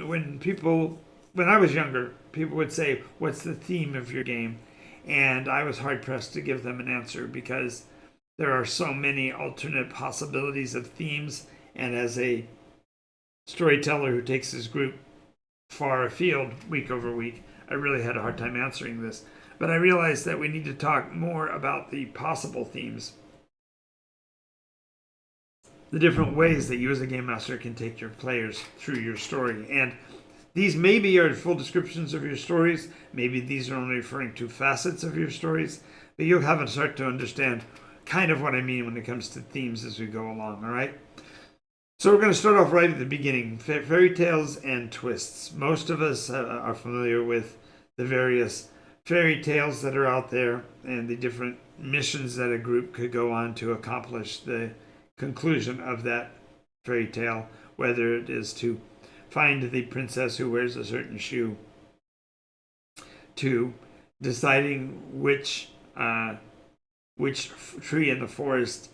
when I was younger, people would say, "What's the theme of your game?" And I was hard pressed to give them an answer because there are so many alternate possibilities of themes. And as a storyteller who takes his group far afield week over week, I really had a hard time answering this. But I realized that we need to talk more about the possible themes, the different ways that you as a game master can take your players through your story. And these maybe are full descriptions of your stories. Maybe these are only referring to facets of your stories. But you'll have to start to understand kind of what I mean when it comes to themes as we go along, all right? So we're going to start off right at the beginning. Fairy tales and twists. Most of us are familiar with the various fairy tales that are out there and the different missions that a group could go on to accomplish the conclusion of that fairy tale, whether it is to find the princess who wears a certain shoe, to deciding which tree in the forest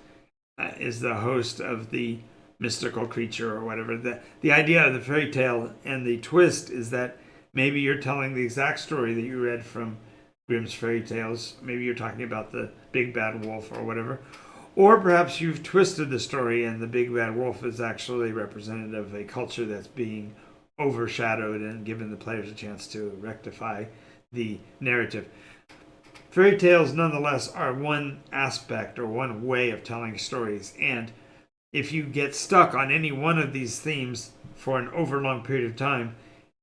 is the host of the mystical creature or whatever. The idea of the fairy tale and the twist is that maybe you're telling the exact story that you read from Grimm's fairy tales. Maybe you're talking about the big bad wolf or whatever. Or perhaps you've twisted the story and the big bad wolf is actually representative of a culture that's being overshadowed and given the players a chance to rectify the narrative. Fairy tales, nonetheless, are one aspect or one way of telling stories. And if you get stuck on any one of these themes for an overlong period of time,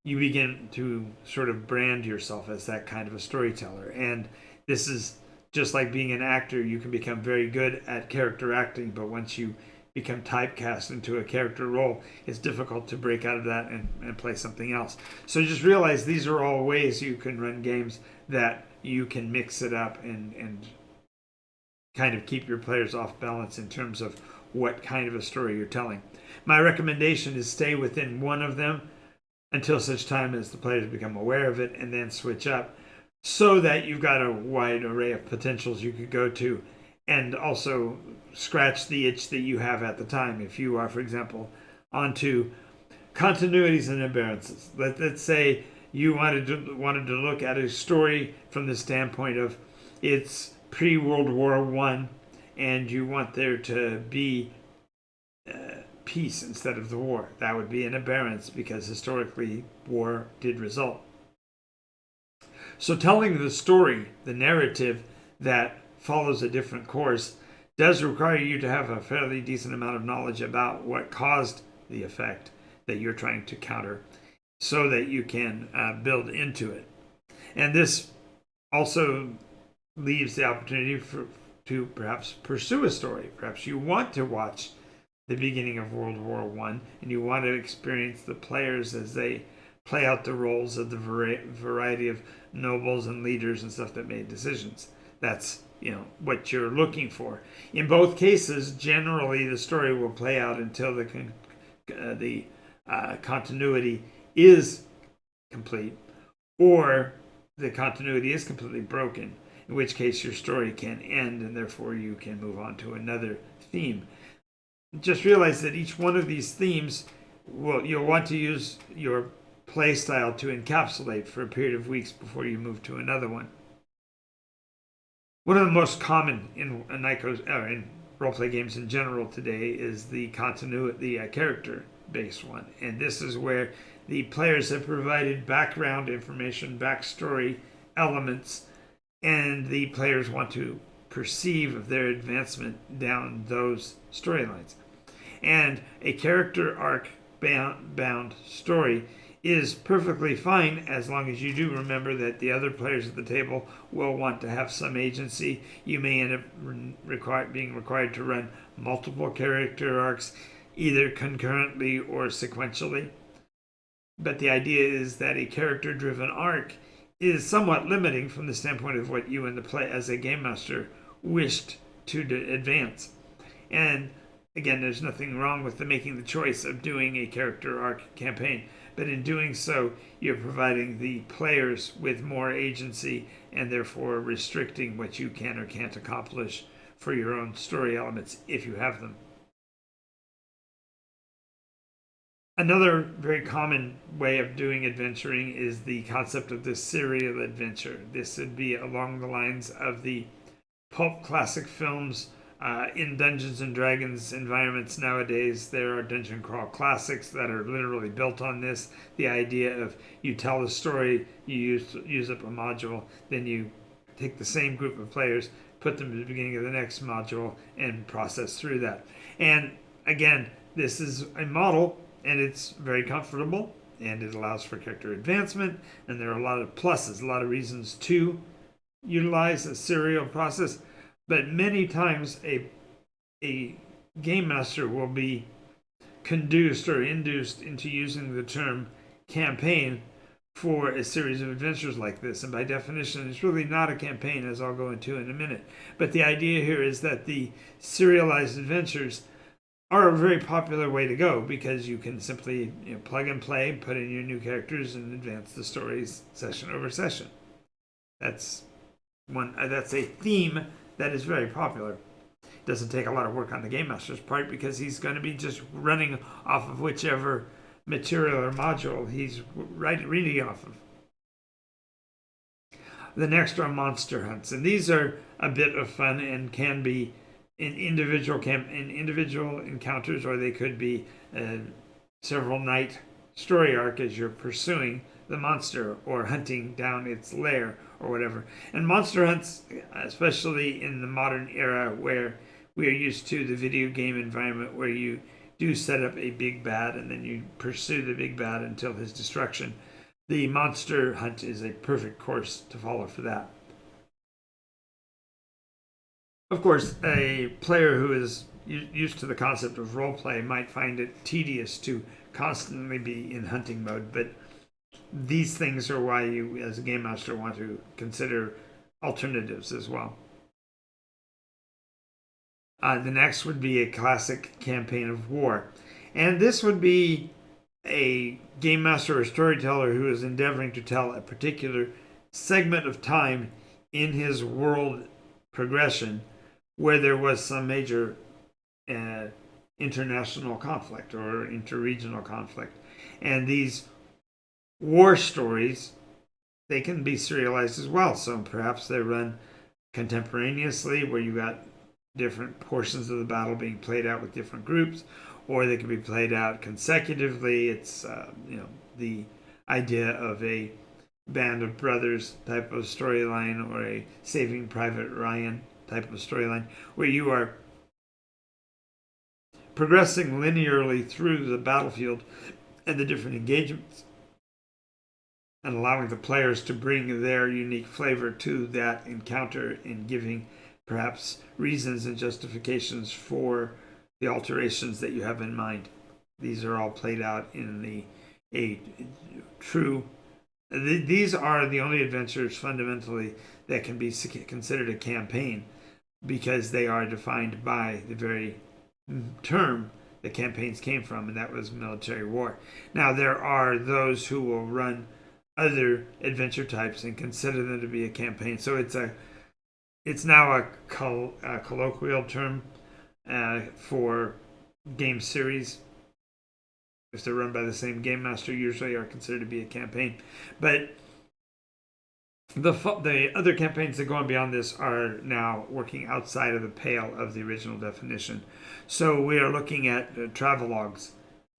you begin to sort of brand yourself as that kind of a storyteller. And this is just like being an actor. You can become very good at character acting, but once you become typecast into a character role, it's difficult to break out of that and play something else. So just realize these are all ways you can run games that you can mix it up and kind of keep your players off balance in terms of what kind of a story you're telling. My recommendation is stay within one of them until such time as the players become aware of it, and then switch up so that you've got a wide array of potentials you could go to, and also scratch the itch that you have at the time. If you are, for example, onto continuities and imbalances, let's say you wanted to look at a story from the standpoint of it's pre-World War I, and you want there to be peace instead of the war. That would be an aberrance because historically war did result. So telling the story, the narrative that follows a different course, does require you to have a fairly decent amount of knowledge about what caused the effect that you're trying to counter so that you can build into it. And this also leaves the opportunity to perhaps pursue a story. Perhaps you want to watch the beginning of World War I and you want to experience the players as they play out the roles of the variety of nobles and leaders and stuff that made decisions. That's what you're looking for. In both cases, generally the story will play out until the continuity is complete, or the continuity is completely broken, in which case your story can end and therefore you can move on to another theme. Just realize that each one of these themes, you'll want to use your play style to encapsulate for a period of weeks before you move to another one. One of the most common in in roleplay games in general today is the character-based one, and this is where the players have provided background information, backstory elements, and the players want to perceive their advancement down those storylines. And a character arc bound story is perfectly fine as long as you do remember that the other players at the table will want to have some agency. You may end up being required to run multiple character arcs, either concurrently or sequentially. But the idea is that a character-driven arc is somewhat limiting from the standpoint of what you and the play as a game master wished to advance. And again, there's nothing wrong with making the choice of doing a character arc campaign. But in doing so, you're providing the players with more agency and therefore restricting what you can or can't accomplish for your own story elements if you have them. Another very common way of doing adventuring is the concept of the serial adventure. This would be along the lines of the pulp classic films. In Dungeons and Dragons environments nowadays, there are dungeon crawl classics that are literally built on this. The idea of you tell the story, you use up a module, then you take the same group of players, put them at the beginning of the next module, and process through that. And again, this is a model, and it's very comfortable, and it allows for character advancement, and there are a lot of pluses, a lot of reasons to utilize a serial process. But many times a game master will be conduced or induced into using the term campaign for a series of adventures like this. And by definition, it's really not a campaign, as I'll go into in a minute. But the idea here is that the serialized adventures are a very popular way to go because you can simply plug and play, put in your new characters, and advance the stories session over session. That's a theme that is very popular. It doesn't take a lot of work on the game master's part because he's going to be just running off of whichever material or module he's reading off of. The next are monster hunts, and these are a bit of fun and can be in individual encounters, or they could be a several night story arc as you're pursuing the monster or hunting down its lair or whatever. And monster hunts, especially in the modern era where we are used to the video game environment where you do set up a big bad and then you pursue the big bad until his destruction, the monster hunt is a perfect course to follow for that. Of course, a player who is used to the concept of roleplay might find it tedious to constantly be in hunting mode, but these things are why you, as a game master, want to consider alternatives as well. The next would be a classic campaign of war. And this would be a game master or storyteller who is endeavoring to tell a particular segment of time in his world progression where there was some major international conflict or interregional conflict. And these war stories, they can be serialized as well. So perhaps they run contemporaneously where you got different portions of the battle being played out with different groups, or they can be played out consecutively. It's the idea of a Band of Brothers type of storyline or a Saving Private Ryan type of storyline where you are progressing linearly through the battlefield and the different engagements and allowing the players to bring their unique flavor to that encounter and giving perhaps reasons and justifications for the alterations that you have in mind. These are all played out in these are the only adventures fundamentally that can be considered a campaign because they are defined by the very term that campaigns came from, and that was military war. Now, there are those who will run other adventure types and consider them to be a campaign. So it's now a colloquial term for game series. If they're run by the same game master, usually are considered to be a campaign. But the other campaigns that go on beyond this are now working outside of the pale of the original definition. So we are looking at travelogues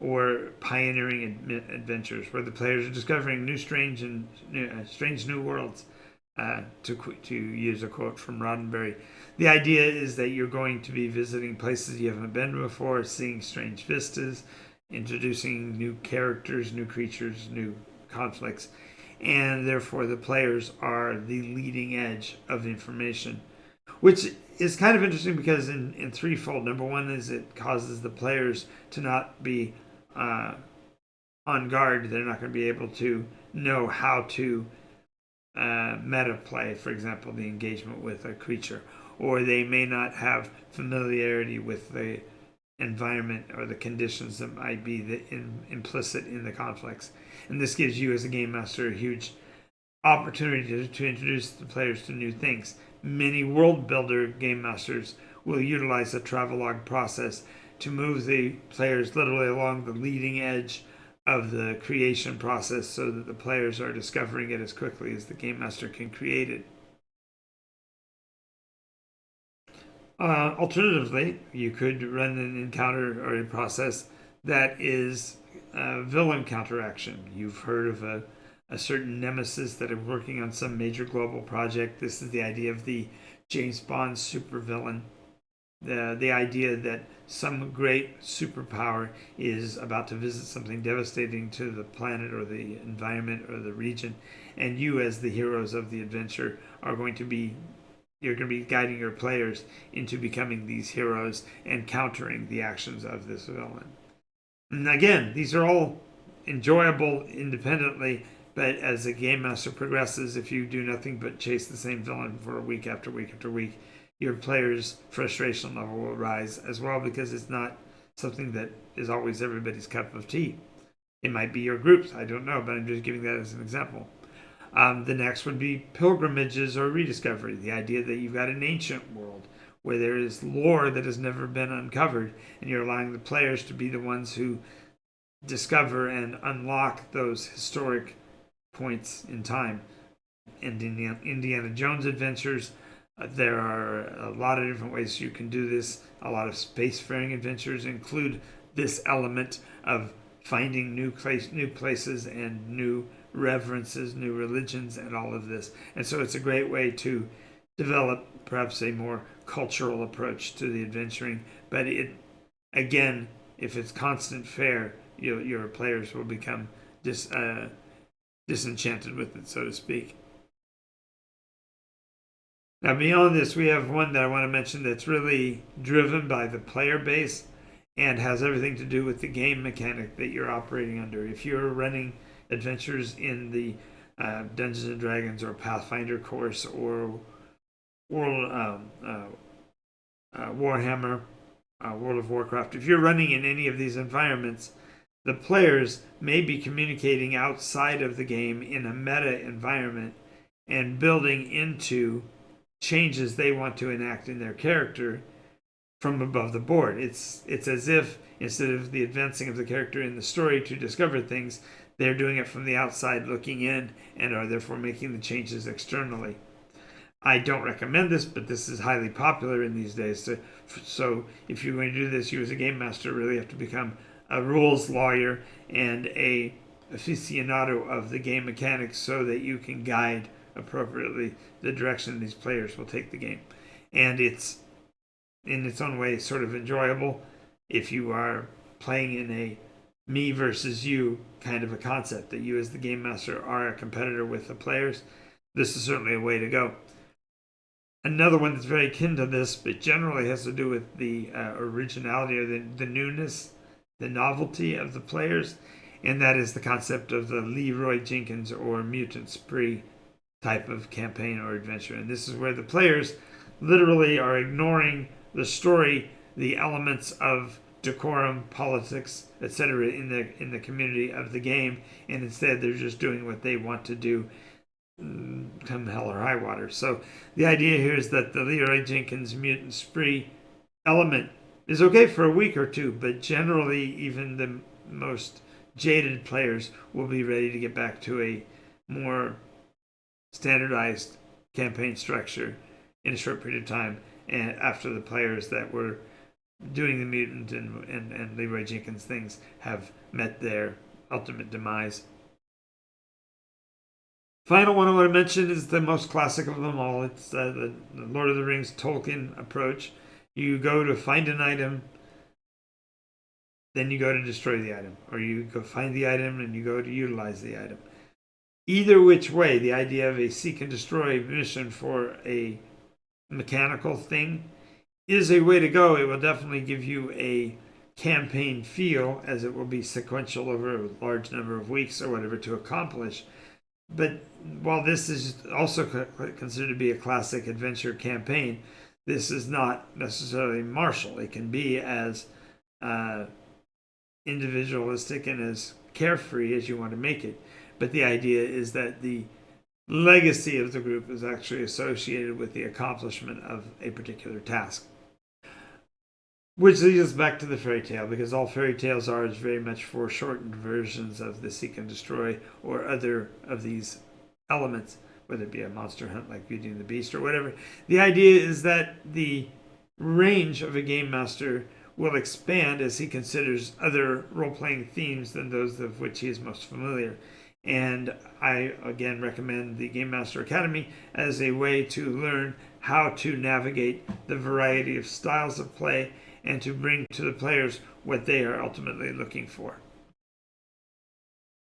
or pioneering adventures where the players are discovering strange new worlds. To use a quote from Roddenberry, the idea is that you're going to be visiting places you haven't been before, seeing strange vistas, introducing new characters, new creatures, new conflicts, and therefore the players are the leading edge of information, which is kind of interesting because in threefold. Number one is it causes the players to not be on guard. They're not going to be able to know how to meta play, for example, the engagement with a creature, or they may not have familiarity with the environment or the conditions that might be implicit in the conflicts. And this gives you as a game master a huge opportunity to introduce the players to new things. Many world builder game masters will utilize the travelogue process to move the players literally along the leading edge of the creation process so that the players are discovering it as quickly as the game master can create it. Alternatively, you could run an encounter or a process that is villain counteraction. You've heard of a certain nemesis that is working on some major global project. This is the idea of the James Bond supervillain. The idea that some great superpower is about to visit something devastating to the planet or the environment or the region, and you, as the heroes of the adventure, are going to be you're going to be guiding your players into becoming these heroes and countering the actions of this villain. And again, these are all enjoyable independently, but as the game master progresses, if you do nothing but chase the same villain for week after week after week, your players' frustration level will rise as well, because it's not something that is always everybody's cup of tea. It might be your groups, I don't know, but I'm just giving that as an example. The next would be pilgrimages or rediscovery, the idea that you've got an ancient world where there is lore that has never been uncovered, and you're allowing the players to be the ones who discover and unlock those historic points in time. And in Indiana Jones adventures, there are a lot of different ways you can do this. A lot of spacefaring adventures include this element of finding new places and new reverences, new religions, and all of this. And so it's a great way to develop perhaps a more cultural approach to the adventuring. But it, again, if it's constant fare, your players will become disenchanted with it, so to speak. Now, beyond this, we have one that I want to mention that's really driven by the player base and has everything to do with the game mechanic that you're operating under. If you're running adventures in the Dungeons and Dragons or Pathfinder course or World Warhammer, World of Warcraft, if you're running in any of these environments, the players may be communicating outside of the game in a meta environment and building into changes they want to enact in their character from above the board. It's as if instead of the advancing of the character in the story to discover things, they're doing it from the outside looking in and are therefore making the changes externally. I don't recommend this, but this is highly popular in these days. So if you're going to do this, you as a game master really have to become a rules lawyer and a aficionado of the game mechanics so that you can guide appropriately the direction these players will take the game. And it's in its own way sort of enjoyable if you are playing in a me versus you kind of a concept, that you as the game master are a competitor with the players. This is certainly a way to go. Another one that's very akin to this, but generally has to do with the originality or the newness, the novelty of the players, and that is the concept of the Leroy Jenkins or Mutant Spree type of campaign or adventure. And this is where the players literally are ignoring the story, the elements of decorum, politics, etc. in the community of the game, and instead they're just doing what they want to do, come hell or high water. So the idea here is that the Leroy Jenkins Mutant Spree element is okay for a week or two, but generally even the most jaded players will be ready to get back to a more standardized campaign structure in a short period of time, and after the players that were doing the mutant and Leroy Jenkins things have met their ultimate demise. Final one I want to mention is the most classic of them all. It's the Lord of the Rings Tolkien approach. You go to find an item, then you go to destroy the item, or you go find the item and you go to utilize the item. Either which way, the idea of a seek and destroy mission for a mechanical thing is a way to go. It will definitely give you a campaign feel, as it will be sequential over a large number of weeks or whatever to accomplish. But while this is also considered to be a classic adventure campaign, this is not necessarily martial. It can be as individualistic and as carefree as you want to make it. But the idea is that the legacy of the group is actually associated with the accomplishment of a particular task. Which leads us back to the fairy tale, because all fairy tales are is very much foreshortened versions of the seek and destroy or other of these elements, whether it be a monster hunt like Beauty and the Beast or whatever. The idea is that the range of a game master will expand as he considers other role-playing themes than those of which he is most familiar. And I, again, recommend the Game Master Academy as a way to learn how to navigate the variety of styles of play and to bring to the players what they are ultimately looking for.